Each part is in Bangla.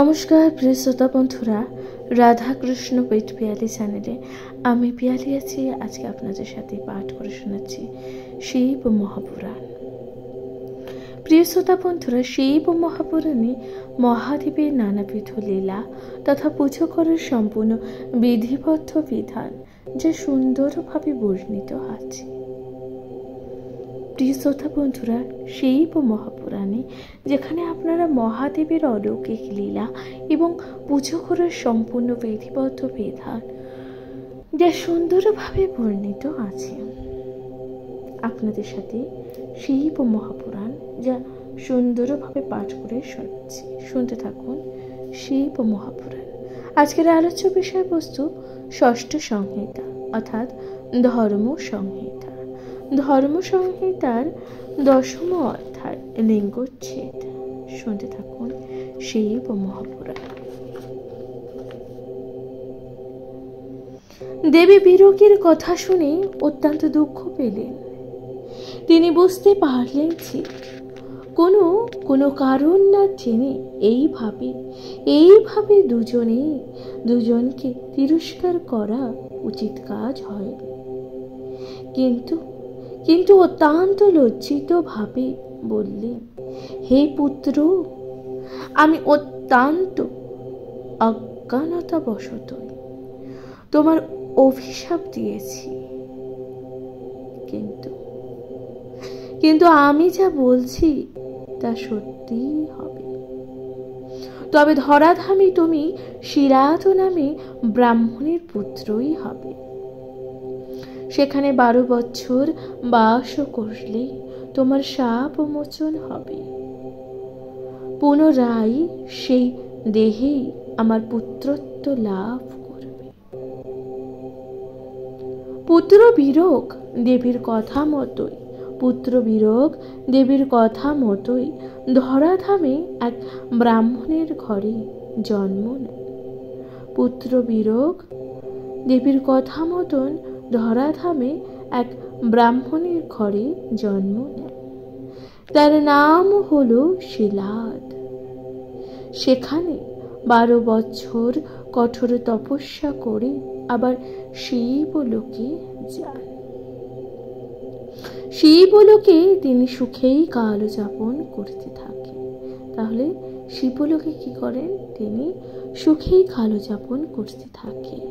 নমস্কার প্রিয় শ্রোতা বন্ধুরা, রাধাকৃষ্ণ পেট পিয়ালি চ্যানেলে আমি পিয়ালি আছি। আজকে আপনাদের সাথে পাঠ করে শোনাচ্ছি শিব মহাপুরাণ। প্রিয় শ্রোতা বন্ধুরা, শিব মহাপুরাণে মহাদেবের নানাবিধ লীলা তথা পুজো করার সম্পূর্ণ বিধিবদ্ধ বিধান যা সুন্দরভাবে বর্ণিত আছে। প্রিয় শ্রোতা বন্ধুরা, শিব মহাপুরাণে যেখানে আপনারা মহাদেবের অলৌকিক লীলা এবং পুজো করার সম্পূর্ণ বিধিবদ্ধ বিধান যা সুন্দরভাবে বর্ণিত আছে, আপনাদের সাথে শিব মহাপুরাণ যা সুন্দরভাবে পাঠ করে শোনাচ্ছি। শুনতে থাকুন শিব মহাপুরাণ। আজকের আলোচ্য বিষয়বস্তু ষষ্ঠ সংহিতা অর্থাৎ ধর্ম সংহিতা। ধর্ম সংহিতার 10ম অধ্যায় লিঙ্গচ্ছেদ। শুনতে থাকুন শিব মহাপুরাণ। দেবী বিরকির কথা শুনে অত্যন্ত দুঃখ পেলেন। তিনি বুঝতে পারলেন যে কোনো কারণ না জেনে এইভাবে দুজনকে তিরস্কার করা উচিত কাজ হয়। কিন্তু অত্যন্ত লজ্জিত ভাবে বললেন, হে পুত্র, আমি অত্যন্ত অজ্ঞানতাবশত তোমার অভিশাপ দিয়েছি, কিন্তু আমি যা বলছি তা সত্যিই হবে। তবে ধরাধামে তুমি শিরাত নামে ব্রাহ্মণের পুত্রই হবে। সেখানে 12 বছর বাস করলে তোমার শাপ মোচন হবে। পুনরায় সেই দেহেই আমার পুত্রত্ব লাভ করবে। পুত্র বিরোগ দেবীর কথা মতোই ধরাধামে এক ব্রাহ্মণের ঘরে জন্ম নেয়। পুত্র বিরোগ দেবীর কথা মতন ধরাধামে এক ব্রাহ্মণের ঘরে জন্ম নেয়। তার নাম হলো শিলাদ। সেখানে 12 বছর কঠোর তপস্যা করে আবার শিবলোকে যান। শিবলোকে তিনি সুখেই কালযাপন করতে থাকেন। তাহলে শিবলোকে কি করেন? তিনি সুখেই কালযাপন করতে থাকেন।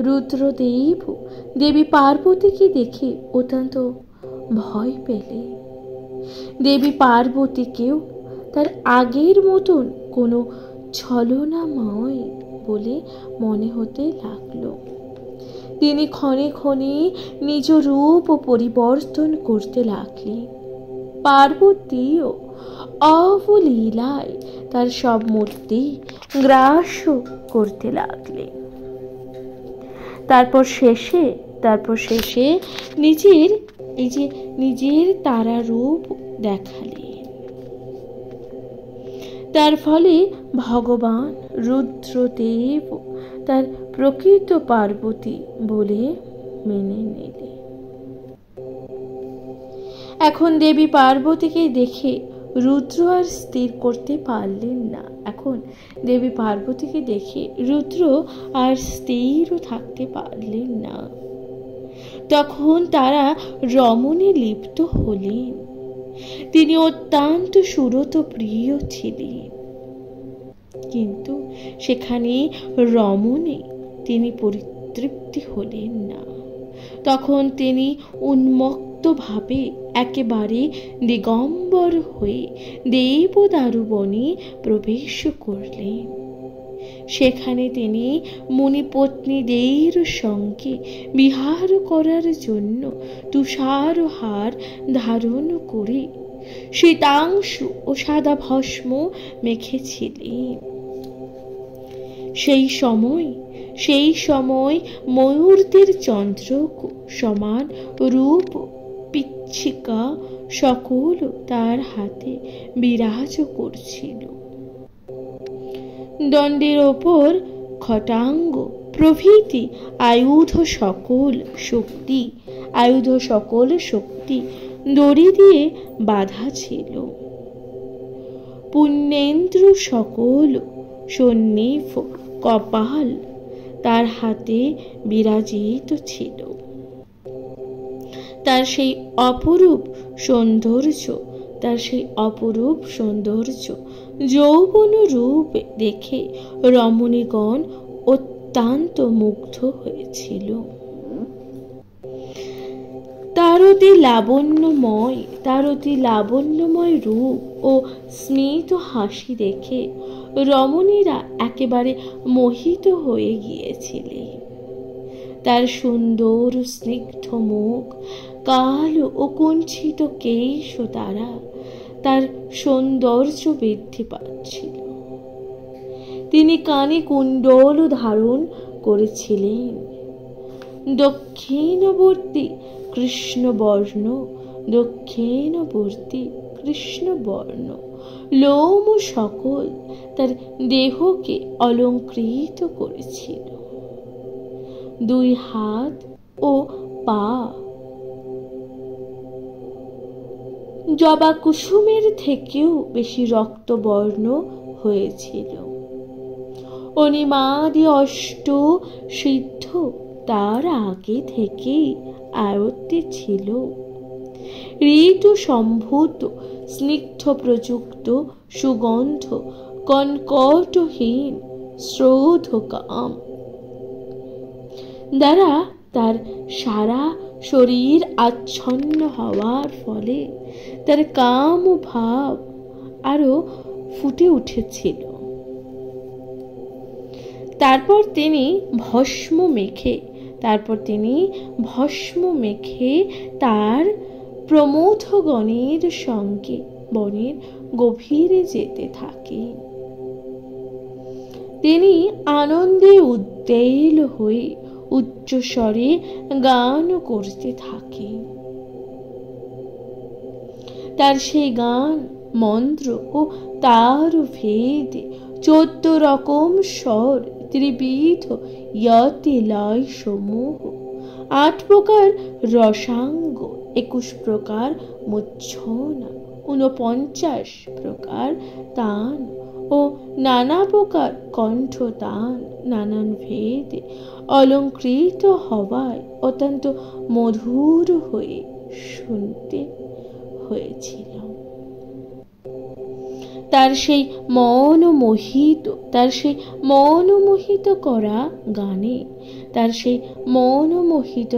রুদ্রদেব দেবী পার্বতীকে দেখে অত্যন্ত ভয় পেলে। দেবী পার্বতীকেও তার আগের মতন কোনো ছলনাময় বলে মনে হতে লাগলো। তিনি ক্ষণে ক্ষণে নিজ রূপ পরিবর্তন করতে লাগলেন। পার্বতীও অবলীলায় তার সব মূর্তি গ্রাস করতে লাগলেন। তারপর শেষে নিজের তারা রূপ দেখালেন। তার ফলে ভগবান রুদ্রদেব তার প্রকৃত পার্বতী বলে মেনে নিলেন। এখন দেবী পার্বতীকে দেখে রুদ্র আর স্থির করতে পারলেন না। থাকতে পারলেন না। তখন তারা রমণে লিপ্ত হলেন। তিনি অত্যন্ত সুরত প্রিয় ছিলেন, কিন্তু সেখানে রমণে তিনি পরিতৃপ্তি হলেন না। তখন তিনি উন্মত্ত ভাবে একেবারে দিগম্বর হয়ে দেবদারুবনে প্রবেশ করলেন। সেখানে তিনি মুনিপত্নীদের সঙ্গে বিহার করার জন্য তুষার হার ধারণ করে শীতাংশু ও সাদা ভস্ম মেখেছিলেন। সেই সময় ময়ূরদের চন্দ্রক সমান রূপ পিচ্ছিকা সকল তার হাতে বিরাজ করছিল। দণ্ডের ওপর খটাঙ্গ প্রভৃতি আয়ুধ সকল শক্তি দড়ি দিয়ে বাঁধা ছিল। পুণ্যেন্দ্র সকল সন্নিফ কপাল তার হাতে বিরাজিত ছিল। তার সেই অপরূপ সৌন্দর্য, তার সেই অপরূপ সৌন্দর্য যৌবন রূপ দেখে রমণীগণ অত্যন্ত মুগ্ধ হয়েছিল। তার অতি লাবণ্যময় রূপ ও স্মিত হাসি দেখে রমণীরা একেবারে মোহিত হয়ে গিয়েছিলেন। তার সুন্দর স্নিগ্ধ মুখ, কালো ও কুঞ্চিত কেশ দ্বারা তার সৌন্দর্য বৃদ্ধি পাচ্ছিল। তিনি কানে কুণ্ডল ধারণ করেছিলেন। দক্ষিণবর্তী কৃষ্ণবর্ণ লোম সকল তার দেহকে অলঙ্কৃত করেছিল। দুই হাত ও পা জবা কুসুমের থেকেও বেশি রক্তবর্ণ হয়েছিল। অনিমাদি অষ্ট সিদ্ধ তার আগে থেকেই আয়ত্তে ছিল। ঋতু সম্ভূত স্নিগ্ধ প্রযুক্ত সুগন্ধ কনকটহীন শ্রোধকাম দ্বারা তার সারা শরীর আচ্ছন্ন হওয়ার ফলে তার কাম ভাব আরো ফুটে উঠেছিল। তারপর তিনি ভস্ম মেখে তার প্রমথগণের সঙ্গে বনের গভীরে যেতে থাকেন। তিনি আনন্দে উদ্বেল হয়ে উচ্চস্বরে গান করতে থাকেন। তার সেই গান মন্ত্র ও তার ভেদে 14 রকম স্বর, ত্রিবিধ ইয়তি লয় সমূহ, 8 প্রকার রসাঙ্গ, 21 প্রকার মূর্ছনা, 49 প্রকার তান ও নানা প্রকার কণ্ঠতান নানান ভেদে অলঙ্কৃত হওয়ায় অত্যন্ত মধুর হয়ে শুনতে হয়েছিল। তার সেই মনোমোহিত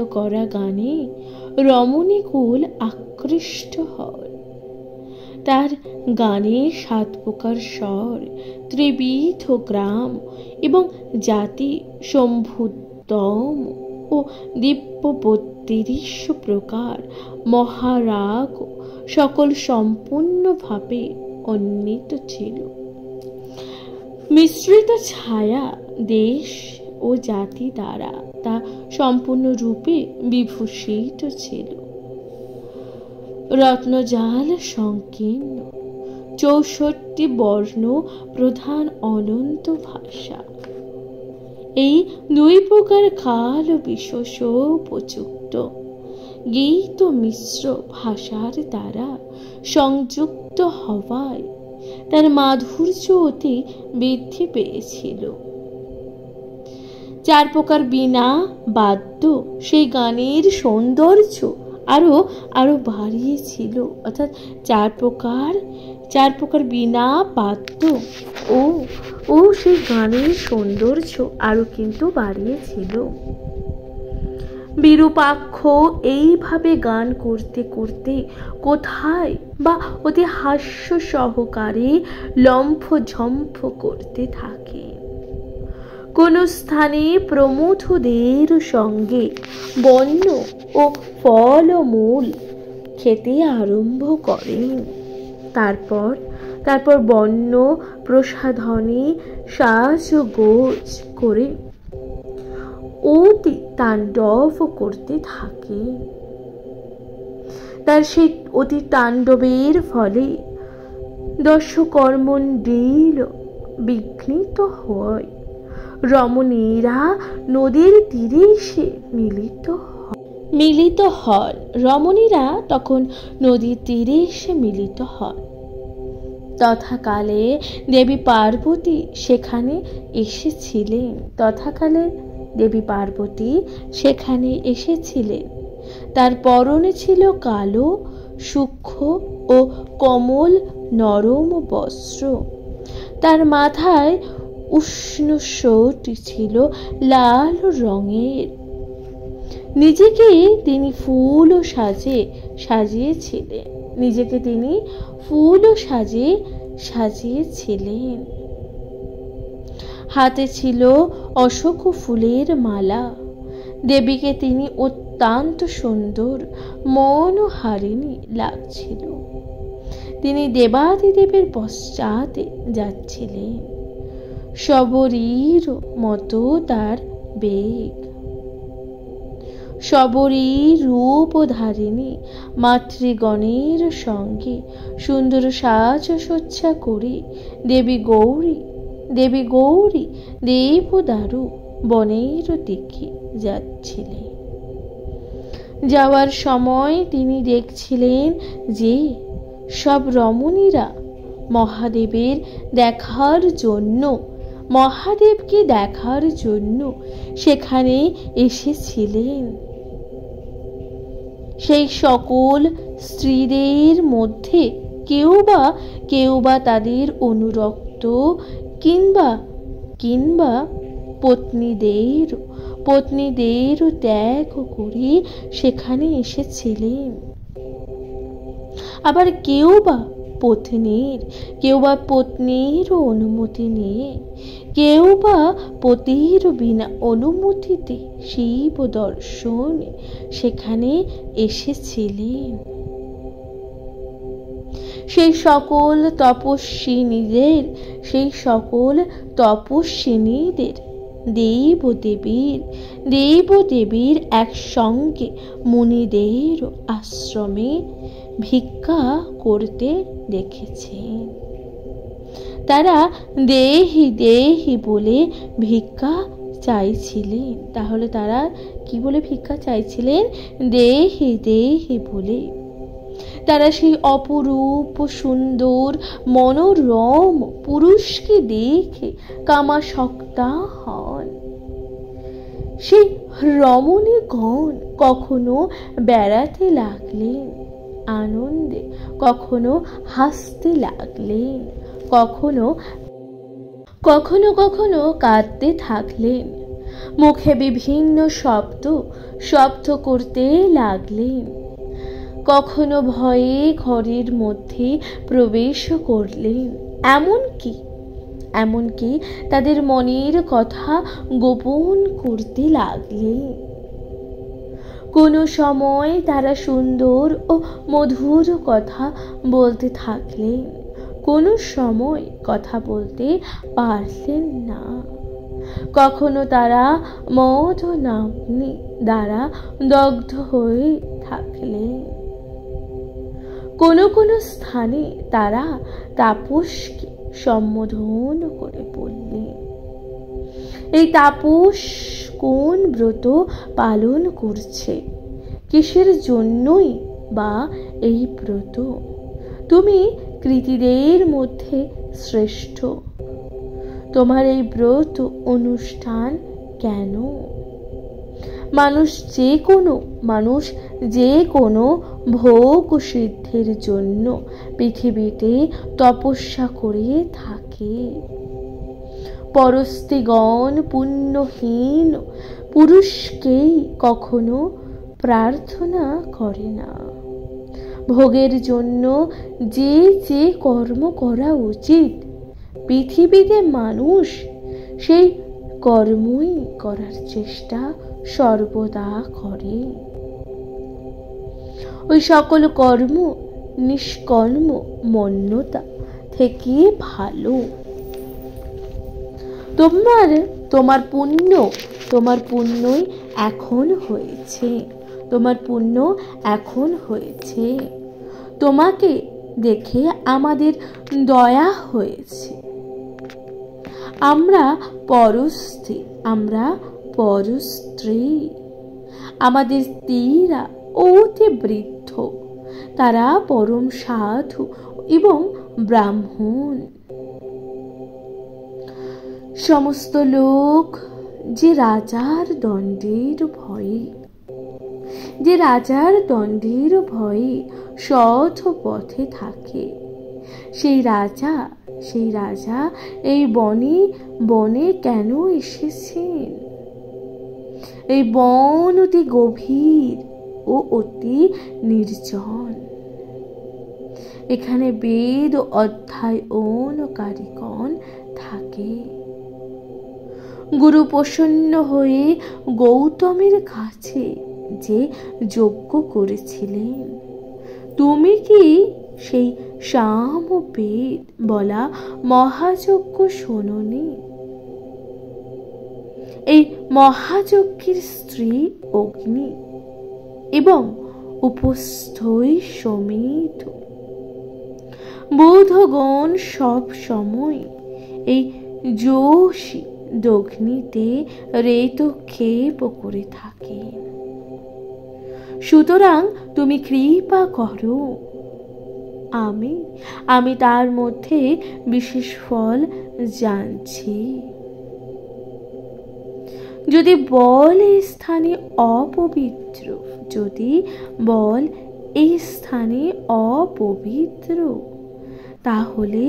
করা গানে রমণীকুল আকৃষ্ট হয়। তার গানে 7 প্রকার স্বর, ত্রিবিধ গ্রাম এবং জাতি সম্ভুতম ও দিব্য 32 প্রকার মহারাগ সকল সম্পূর্ণভাবে উন্নীত ছিল। মিশ্রিত ছায়া দেশ ও জাতি দ্বারা তা সম্পূর্ণরূপে বিভূষিত ছিল। রত্নজাল সংকীর্ণ 64 বর্ণ প্রধান অনন্ত ভাষা, এই 2 প্রকার কাল বিশেষ উপযুক্ত গীত মিশ্র ভাষার দ্বারা সংযুক্ত হওয়ায় তার মাধুর্য অতি বৃদ্ধি পেয়েছিল। 4 প্রকার বীণা বাদ্য সেই গানের সৌন্দর্য আরো বাড়িয়েছিল। অর্থাৎ 4 প্রকার বীণা বাদ্য ও সেই গানের সৌন্দর্য আরো কিন্তু বাড়িয়েছিল। বিরূপাক্ষ এইভাবে গান করতে করতে কোথায় বা অতি হাস্য সহকারে লম্ফঝম্ফ করতে থাকে। কোন স্থানে প্রমথদের সঙ্গে বন্য ও ফলমূল খেতে আরম্ভ করেন। তারপর বন্য প্রসাধনে সাজগোজ করে অতি তাণ্ডব করতে থাকে। তার সেই অতি তাণ্ডবের ফলে দশকর্মণ্ডিল বিঘ্নিত হয়। রমণীরা নদীর তীরে এসে মিলিত হন। রমণীরা তখন নদীর তীরে এসে মিলিত হন। তথাকালে দেবী পার্বতী সেখানে এসেছিলেন। তথাকালে দেবী পার্বতী সেখানে এসেছিলেন। তার পরনে ছিল কালো সূক্ষ্ম ও কোমল নরম বস্ত্র। তার মাথায় উষ্ণ শোটি ছিল লাল রঙের। নিজেকে তিনি ফুল ও সাজিয়েছিলেন। নিজেকে তিনি ফুল ও সাজিয়েছিলেন। হাতে ছিল অশোক ফুলের মালা। দেবীকে তিনি অত্যন্ত সুন্দর মনোহারিণী লাগছিল। তিনি দেবাদিদেবের পশ্চাতে যাচ্ছিলেন। শবরীর মতো তার বেগ। শবরী রূপধারিণী মাতৃগণের সঙ্গে সুন্দর সাজসজ্জা করে দেবী গৌরী দেবদারু বনের দিকে যাচ্ছিলেন। যাওয়ার সময় তিনি দেখছিলেন যে সব রমণীরা মহাদেবকে দেখার জন্য সেখানে এসেছিলেন। সেই সকল স্ত্রীদের মধ্যে কেউ বা তাদের অনুরক্ত কিংবা পত্নীদের ত্যাগ করে সেখানে এসেছিলেন। আবার কেউ বা পত্নীর অনুমতি নিয়ে, কেউ বা পতির বিনা অনুমতিতে শিব দর্শনে সেখানে এসেছিলেন। সেই সকল তপস্বিনীদের দেবদেবীর একসঙ্গে মুনিদের আশ্রমে ভিক্ষা করতে দেখেছেন। তারা দেহি বলে ভিক্ষা চাইছিলেন। তাহলে তারা কি বলে ভিক্ষা চাইছিলেন? দেহি বলে। তারা সেই অপরূপ সুন্দর মনোরম পুরুষকে দেখে কামাসক্তা হন। সেই রমণীগণ কখনো বেড়াতে লাগলেন আনন্দে, কখনো হাসতে লাগলেন, কখনো কাঁদতে থাকলেন, মুখে বিভিন্ন শব্দ করতে লাগলেন, কখনো ভয়ে ঘরের মধ্যে প্রবেশ করলেন। এমনকি তাদের মনের কথা গোপন করতে লাগলেন। কোনো সময় তারা সুন্দর ও মধুর কথা বলতে থাকলেন, কোনো সময় কথা বলতে পারলেন না। কখনো তারা মদনাগ্নি দ্বারা দগ্ধ হয়ে থাকলেন। কোনো স্থানে তারা তাপসকে সম্বোধন করে বললেন। এই তাপস কোন ব্রত পালন করছে? কিসের জন্যই বা এই ব্রত? তুমি কৃতীদের মধ্যে শ্রেষ্ঠ। তোমার এই ব্রত অনুষ্ঠান কেন? মানুষ যে কোনো ভোগ সিদ্ধির জন্য পৃথিবীতে তপস্যা করে থাকে। পরস্ত্রীগণ পুণ্যহীন পুরুষকেই কখনো প্রার্থনা করে না। ভোগের জন্য যে কর্ম করা উচিত, পৃথিবীতে মানুষ সেই কর্মই করার চেষ্টা সর্বদা করে। ওই সকল কর্ম নিষ্কর্ম মন্যতা থেকে ভালো। তোমার পুণ্যই এখন হয়েছে। তোমার পুণ্য এখন হয়েছে। তোমাকে দেখে আমাদের দয়া হয়েছে। আমরা পরস্ত্রী। আমাদের স্ত্রীরা অতি বৃদ্ধ। তারা পরম সাধু এবং ব্রাহ্মণ। সমস্ত লোক যে রাজার দণ্ডের ভয়ে, যে রাজার দণ্ডের ভয়ে সৎ পথে থাকে, সেই রাজা এই বনে কেন এসেছেন? এই বন অতি গভীর ও অতি নির্জন। এখানে বেদ ও অধ্যয়নকারীগণ থাকে। গুরু প্রসন্ন হয়ে গৌতমের কাছে যে যজ্ঞ করেছিলেন, তুমি কি সেই সামবেদ বলা মহাযজ্ঞ শোনোনি? এই মহাযজ্ঞের স্ত্রী অগ্নি এবং উপস্থই সমেত বৌদ্ধগণ সব সময় এই যোশী দগ্নিতে রেতক্ষেপ করে থাকে। সুতরাং তুমি কৃপা করো, আমি তার মধ্যে বিশেষ ফল জানছি। যদি বল এই স্থানে অপবিত্র, যদি বল এই স্থানে অপবিত্র, তাহলে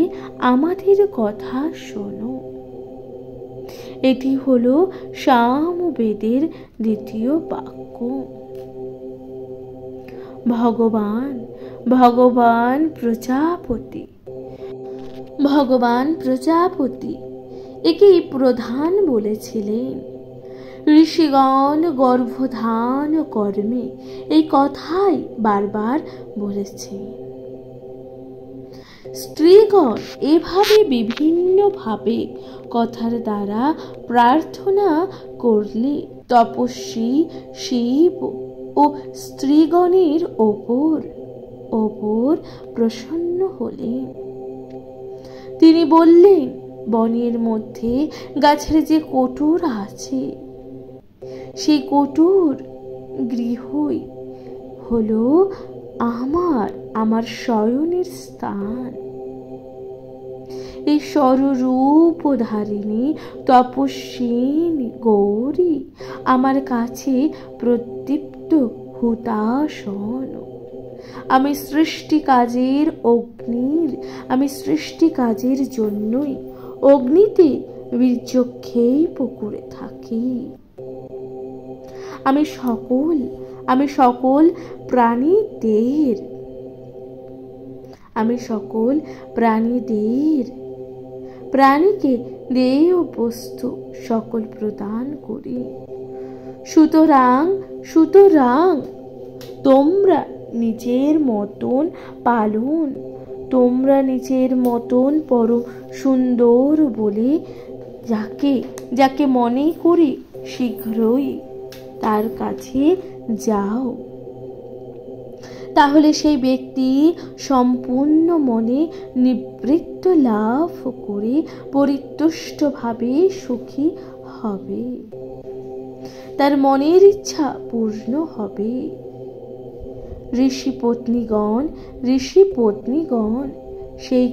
আমাদের কথা শোনো। এটি হলো সামবেদের দ্বিতীয় বাক্য। ভগবান প্রজাপতি একে প্রধান বলেছিলেন। ঋষিগণ গর্ভধান কর্মে এই কথাই বারবার বলেছেন। স্ত্রীগণ এভাবে বিভিন্নভাবে কথার দ্বারা প্রার্থনা করলে তপস্বী শিব ও স্ত্রীগণের ওপর প্রসন্ন হলেন। তিনি বললেন, বনের মধ্যে গাছের যে কোটর আছে, সেই কোটর গৃহই হলো আমার শয়নের স্থান। এই স্বরূপ ধারিণী তপস্বিনী গৌরী আমার কাছে প্রদীপ্ত হুতাসন। আমি সৃষ্টি কাজের জন্যই অগ্নিতে বীর্যক্ষেপ করে থাকি। আমি সকল প্রাণীকে দেহ বস্তু সকল প্রদান করি। সুতরাং তোমরা নিজের মতন পরম সুন্দর বলে যাকে মনে করি শীঘ্রই তার কাছে যাও। তাহলে সেই ব্যক্তি সম্পূর্ণ মনে নিবৃত্ত লাভ করে পরিতুষ্টভাবে সুখী হবে, তার মনের ইচ্ছা পূর্ণ হবে। ঋষি পত্নীগণ সেই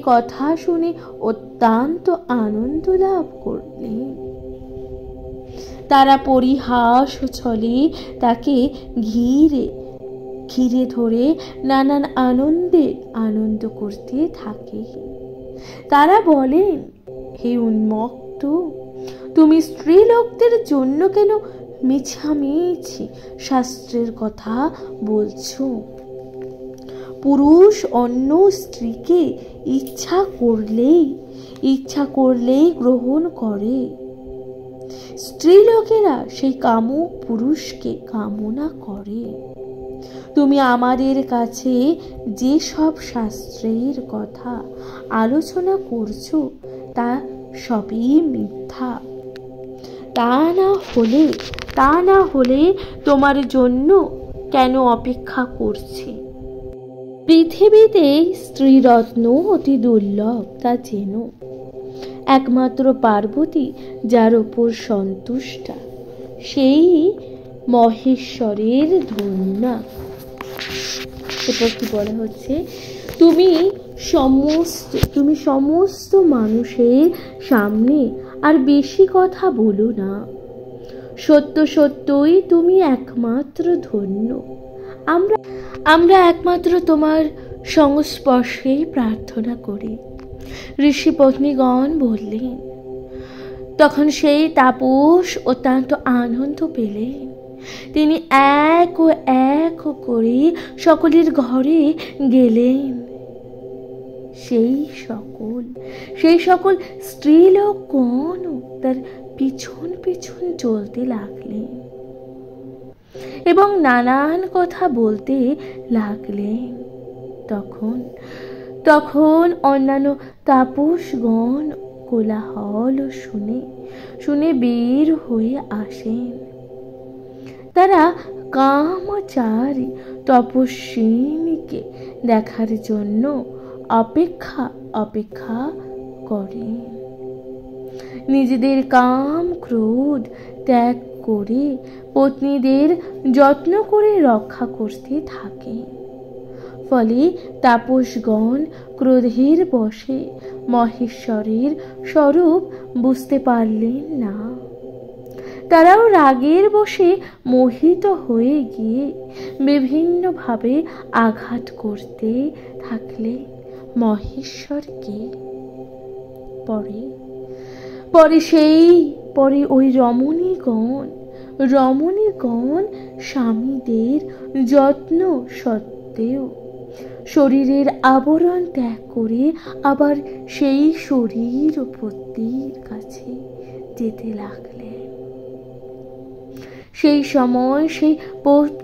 কথা শুনে অত্যন্ত আনন্দ লাভ করলেন। তারা পরিহাস ছলে তাকে ঘিরে ধরে নানান আনন্দ করতে থাকে। তারা বলেন, হে উন্মত্ত, তুমি স্ত্রীলোকদের জন্য কেন মিছামিছি শাস্ত্রের কথা বলছো? পুরুষ অন্য স্ত্রীকে ইচ্ছা করলেই গ্রহণ করে। স্ত্রীলোকেরা সেই কামুক পুরুষকে কামনা করে। তুমি আমাদের কাছে যে সব শাস্ত্রের কথা আলোচনা করছো তা সবই মিথ্যা। তা না হলে তোমার জন্য কেন অপেক্ষা করছে? পৃথিবীতে স্ত্রীরত্ন অতি দুর্লভ, তা যেন। একমাত্র পার্বতী যার উপর সন্তুষ্টা, সেই মহেশ্বরের ধন্যা। এরপর কি বলা হচ্ছে, তুমি সমস্ত মানুষের সামনে আর বেশি কথা বলো না। সত্য সত্যই তুমি একমাত্র ধন্য। আমরা একমাত্র তোমার সংস্পর্শেই প্রার্থনা করি। ঋষি পত্নীগণ বললেন। তখন সেই তাপস অত্যন্ত আনন্দ পেলেন। তিনি এক ও এক করে সকলের ঘরে গেলেন। সেই সকল স্ত্রীলোকগণ তার পিছন পিছন চলতে লাগলেন এবং নানান কথা বলতে লাগলেন। তখন অন্যান্য তাপসগণ কোলাহল শুনে বের হয়ে আসেন। তারা কামচারী তপস্বিনীকে দেখার জন্য অপেক্ষা করেন। নিজেদের কাম ক্রোধ ত্যাগ করে পত্নীদের যত্ন করে রক্ষা করতে থাকেন। ফলে তাপসগণ ক্রোধের বশে মহেশ্বরের স্বরূপ বুঝতে পারলেন না। তারাও রাগের বশে মোহিত হয়ে গিয়ে বিভিন্নভাবে আঘাত করতে থাকলে মহেশ্বরকে। পরে ওই রমণীগণ স্বামীদের যত্ন সত্ত্বেও শরীরের আবরণ ত্যাগ করে আবার সেই শরীর ও পতির কাছে যেতে লাগলেন। সেই সময় সেই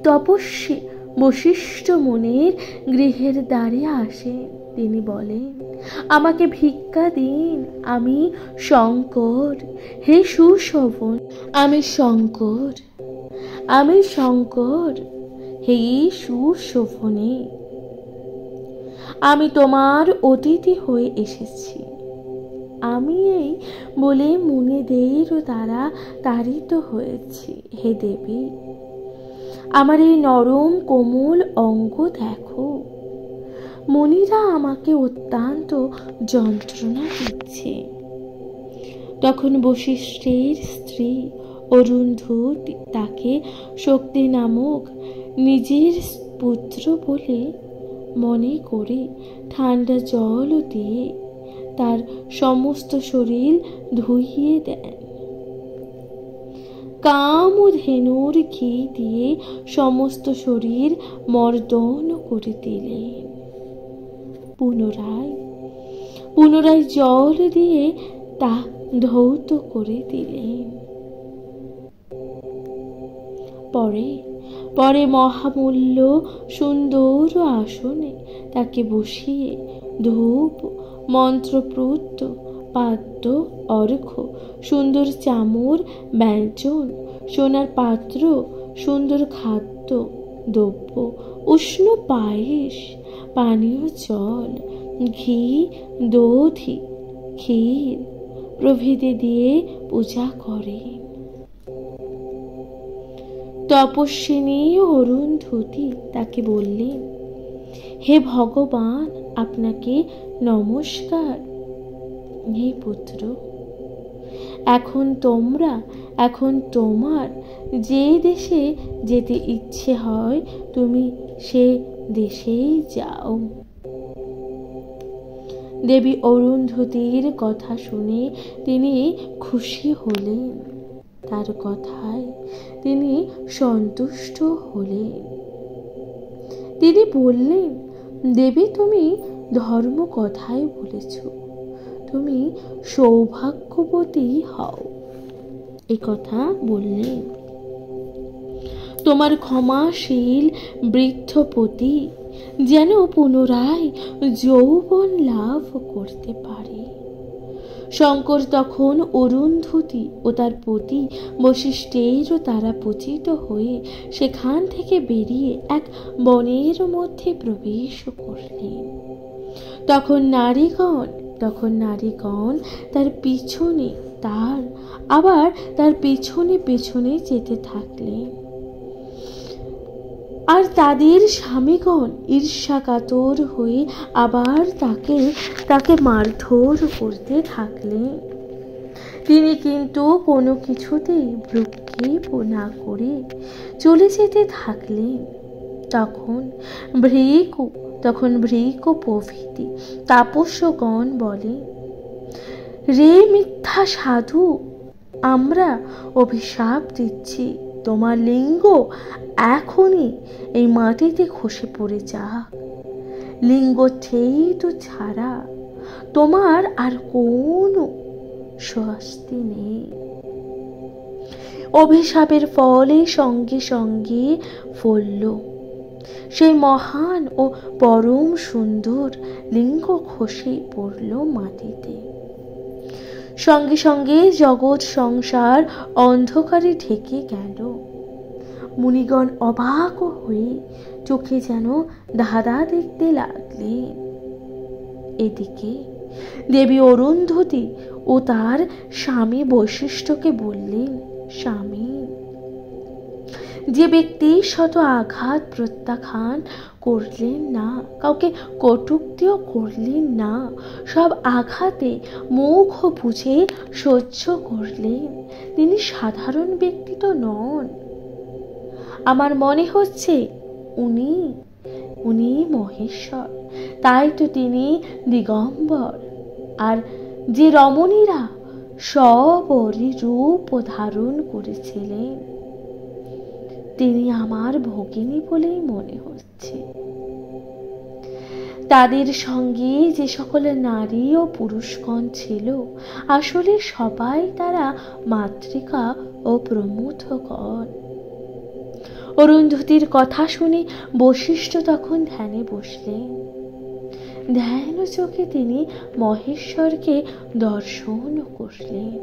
তপস্বী বশিষ্ঠ মুনির গৃহের দ্বারে আসেন। তিনি বলেন, আমাকে ভিক্ষা দিন, আমি শঙ্কর। হে সুশোভন, আমি শঙ্কর। হে সুশোভনে, আমি তোমার অতিথি হয়ে এসেছি। আমি এই বলে মুনিদের দ্বারা তাড়িত হয়েছি। হে দেবী, আমার এই নরম কোমল অঙ্গ দেখো। মুনিরা আমাকে অত্যন্ত যন্ত্রণা দিচ্ছে। তখন বশিষ্ঠের স্ত্রী অরুন্ধতী তাকে শক্তি নামক নিজের পুত্র বলে মনে করে ঠান্ডা জল দিয়ে তার সমস্ত শরীর ধুইয়ে দেন। কামধেনুর ঘি দিয়ে সমস্ত শরীর মর্দন করে দিলেন। পুনরায় জল দিয়ে তা ধৌত করে দিলেন। পরে মহামূল্য সুন্দর আসনে তাকে বসিয়ে ধূপ, মন্ত্রপ্রুত পাদ্য, অর্ঘ্য, সুন্দর চামর, ব্যঞ্জন, সোনার পাত্র, সুন্দর খাদ্য দ্রব্য, উষ্ণ পায়েস, পানীয় জল, ঘি, দধি, ক্ষীর প্রভৃতি দিয়ে পূজা করেন। তপস্বিনী অরুন্ধতী তাকে বললেন, হে ভগবান, আপনাকে নমস্কার। হে পুত্র, এখন তোমার যে দেশে যেতে ইচ্ছে হয় তুমি সে দেশেই যাও। দেবী অরুন্ধতীর কথা শুনে তিনি খুশি হলেন। তার কথায় তিনি সন্তুষ্ট হলেন। তিনি বললেন, দেবী, তুমি ধর্ম কথাই বলেছ। তুমি সৌভাগ্যবতী হও। এই কথা বললেন। তোমার ক্ষমাশীল বৃদ্ধপতি যেন পুনরায় যৌবন লাভ করতে পারে। শঙ্কর তখন অরুন্ধতী ও তার পতি বশিষ্ঠেরও তারা পতিত হয়ে সেখান থেকে বেরিয়ে এক বনের মধ্যে প্রবেশ করলেন। তখন নারীগণ তার পিছনে যেতে থাকলেন। আর তাদের স্বামীগণ ঈর্ষাকাতর হয়ে আবার তাকে মারধর করতে থাকলেন। তিনি কিন্তু কোনো কিছুতেই ভ্রুক্ষেপ না করে চলে যেতে থাকলেন। তখন ভৃকু প্রভৃতি তাপস্যগণ বলে, রে মিথ্যা সাধু, আমরা অভিশাপ দিচ্ছি, তোমার লিঙ্গ এখনই এই মাটিতে খসে পড়ে যাক। লিঙ্গ তো ছাড়া তোমার আর কোনো স্বস্তি নেই। অভিশাপের ফলে সঙ্গে সঙ্গে ফলল সেই মহান ও পরম সুন্দর লিঙ্গ খসে পড়ল মাটিতে। সঙ্গে সঙ্গে জগৎ সংসার অন্ধকারে ঢেকে গেল। মুনিগণ অবাক হয়ে চোখে যেন ধাঁধা দেখতে লাগলেন। এদিকে দেবী অরুন্ধতী ও তার স্বামী বৈশিষ্ট্যকে বললেন, স্বামী, যে ব্যক্তি শত আঘাত প্রত্যাখ্যান করলেন না, কাউকে কটূক্তিও করলেন না, সব আঘাতে মুখ বুজে সহ্য করলেন, তিনি সাধারণ ব্যক্তি তো নন। আমার মনে হচ্ছে উনি মহেশ্বর, তাই তো তিনি দিগম্বর। আর যে রমণীরা সবরই রূপ ধারণ করেছিলেন, তিনি আমার ভগিনী বলেই মনে হচ্ছে। তাদের সঙ্গে যে সকল নারী ও পুরুষগণ ছিল, আসলে সবাই তারা মাতৃকা ও প্রমথগণ। অরুন্ধতীর কথা শুনে বশিষ্ঠ তখন ধ্যানে বসলেন। ধ্যান চোখে তিনি মহেশ্বরকে দর্শন করলেন।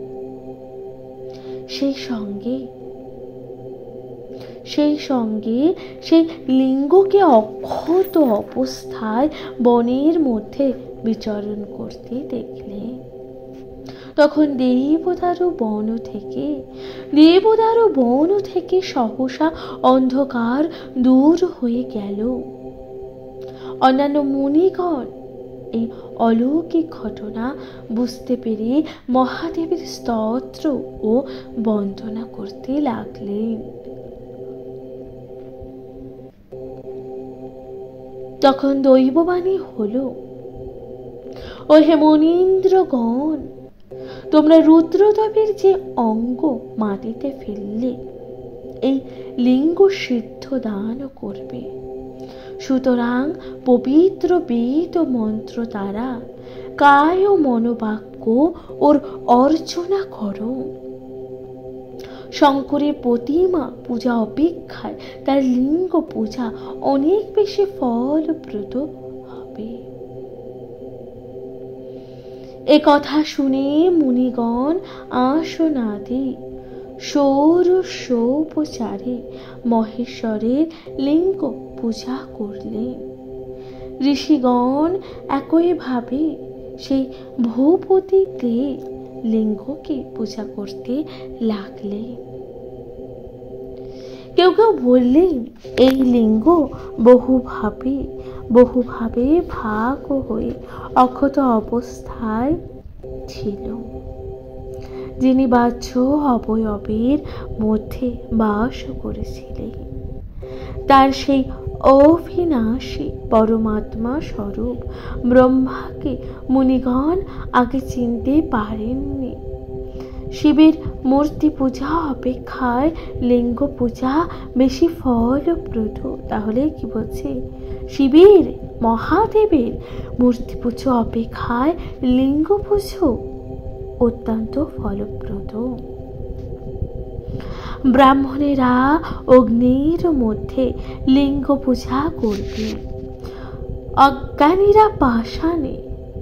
সেই সঙ্গে সেই লিঙ্গকে অক্ষত অবস্থায় বনের মধ্যে বিচরণ করতে দেখলেন। তখন দেবদারু বন থেকে সহসা অন্ধকার দূর হয়ে গেল। অন্যান্য মুনিগণ এই অলৌকিক ঘটনা বুঝতে পেরে মহাদেবের স্তোত্র ও বন্দনা করতে লাগলেন। তখন দৈববাণী হলো, ও হে মুনীন্দ্রগণ, তোমরা রুদ্রদেবের যে অঙ্গ মাটিতে ফেললে, এই লিঙ্গ সিদ্ধ দান করবে। সুতরাং পবিত্র বেদ ও মন্ত্র দ্বারা কায় ও মনোবাক্য ওর অর্চনা করো। শঙ্করের প্রতিমা পূজা অপেক্ষায় তার লিঙ্গ পূজা অনেক বেশি ফলপ্রদ হবে। এ কথা শুনে মুনিগণ আসনাদি ষোড়শোপচারে মহেশ্বরের লিঙ্গ পূজা করলেন। ঋষিগণ একইভাবে সেই ভূপতিতে লিঙ্গকে পূজা করতে লাগলেন। কেউ কেউ বললেন, এই লিঙ্গ বহুভাবে ভাগ হয়ে অক্ষত অবস্থায় ছিল। যিনি বাহ্য অবয়বের মধ্যে বাস করেছিলেন, তার সেই অবিনাশী পরমাত্মা স্বরূপ ব্রহ্মাকে মুনিগণ আগে চিনতে পারেননি। শিবের মূর্তি পূজা অপেক্ষায় লিঙ্গ পূজা বেশি ফলপ্রদ। তাহলে কি বলছে? শিবের, মহাদেবের মূর্তি পুজো অপেক্ষায় লিঙ্গ পুজো অত্যন্ত ফলপ্রদ। ব্রাহ্মণেরা অগ্নির মধ্যে লিঙ্গ পূজা করবে, অজ্ঞানীরা পাষাণে,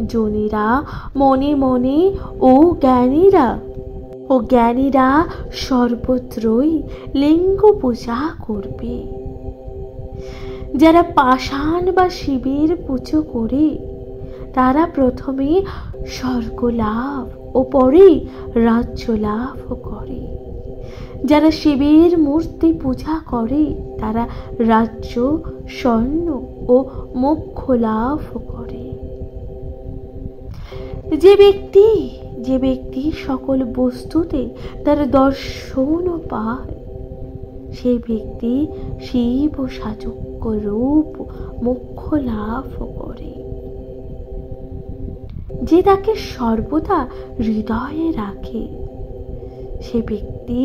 জনীরা মনে মনে ও জ্ঞানীরা সর্বত্রই লিঙ্গ পূজা করবে। যারা পাষাণ বা শিবের পুজো করে তারা প্রথমে স্বর্গ লাভ ও পরে রাজ্য লাভ করে। যারা শিবের মূর্তি পূজা করে তারা রাজ্য, স্বর্ণ ও মোক্ষ লাভ করে। যে ব্যক্তি সকল বস্তুতে তার দর্শন পায়, সেই ব্যক্তি শিব ও সাযজ্ঞ রূপ মোক্ষ লাভ করে। যে তাকে সর্বদা হৃদয়ে রাখে, সে ব্যক্তি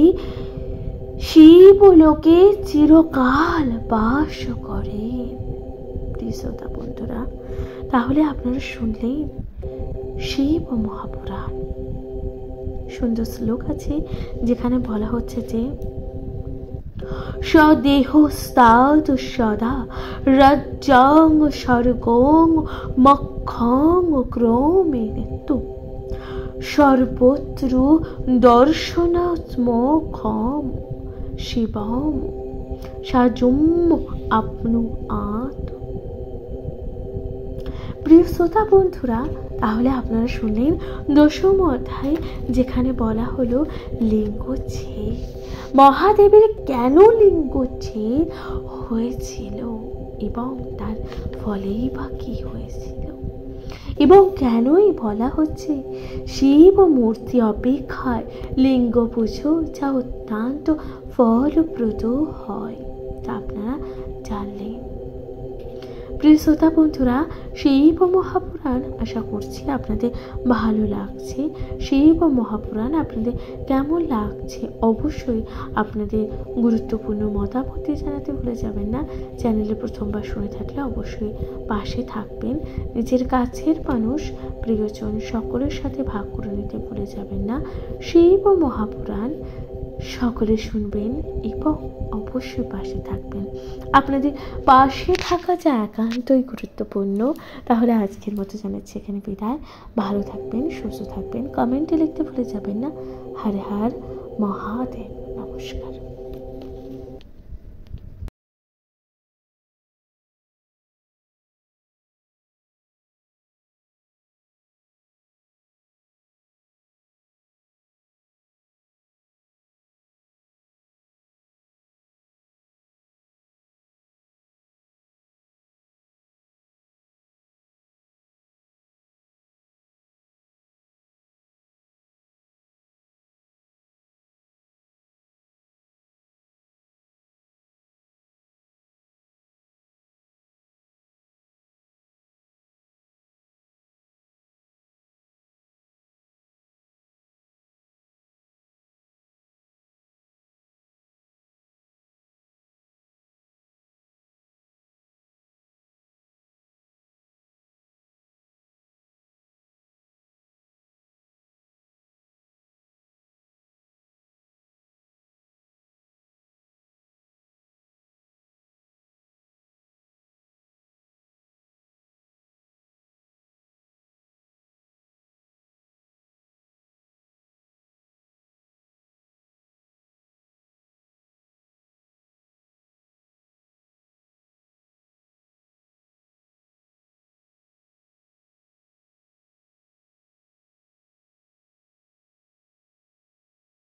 শিব লোকে চিরকাল বাস করে। শ্রোতা বন্ধুরা, তাহলে আপনারা শুনলেন শিব মহাপুরাণ। সুন্দর শ্লোক আছে যেখানে বলা হচ্ছে যে স্বদেহস্তাৎ সদা রাজ্যং স্বর্গং মক্ষং ক্রমেণেতু সর্বত্র দর্শনাত্মকং শিবম সাজুম আপনুয়াত। প্রিয় শ্রোতা বন্ধুরা, তাহলে আপনারা শুনলেন দশম অধ্যায়, যেখানে বলা হলো লিঙ্গচ্ছেদ। মহাদেবের কেন লিঙ্গচ্ছেদ হয়েছিল এবং তার ফলেই বা কি হয়েছিল, এবং কেনই বলা হচ্ছে শিব মূর্তি অপেক্ষায় লিঙ্গ পুজো যা অত্যন্ত ফলপ্রদ হয়, তা আপনারা জানলেন। প্রিয় শ্রোতা বন্ধুরা, শিব মহাপুরাণ আশা করছি আপনাদের ভালো লাগছে। শিব মহাপুরাণ আপনাদের কেমন লাগছে অবশ্যই আপনাদের গুরুত্বপূর্ণ মতামত জানাতে ভুলে যাবেন না। চ্যানেলে প্রথমবার শুনে থাকলে অবশ্যই পাশে থাকবেন। নিজের কাছের মানুষ, প্রিয়জন সকলের সাথে ভাগ করে নিতে ভুলে যাবেন না। শিব মহাপুরাণ সকলে শুনবেন এবং অবশ্যই পাশে থাকবেন। আপনাদের পাশে থাকা যা একান্তই গুরুত্বপূর্ণ। তাহলে আজকের মতো জানাচ্ছি এখানে বিদায়। ভালো থাকবেন, সুস্থ থাকবেন। কমেন্টে লিখতে ভুলে যাবেন না। হর হর মহাদেব। নমস্কার।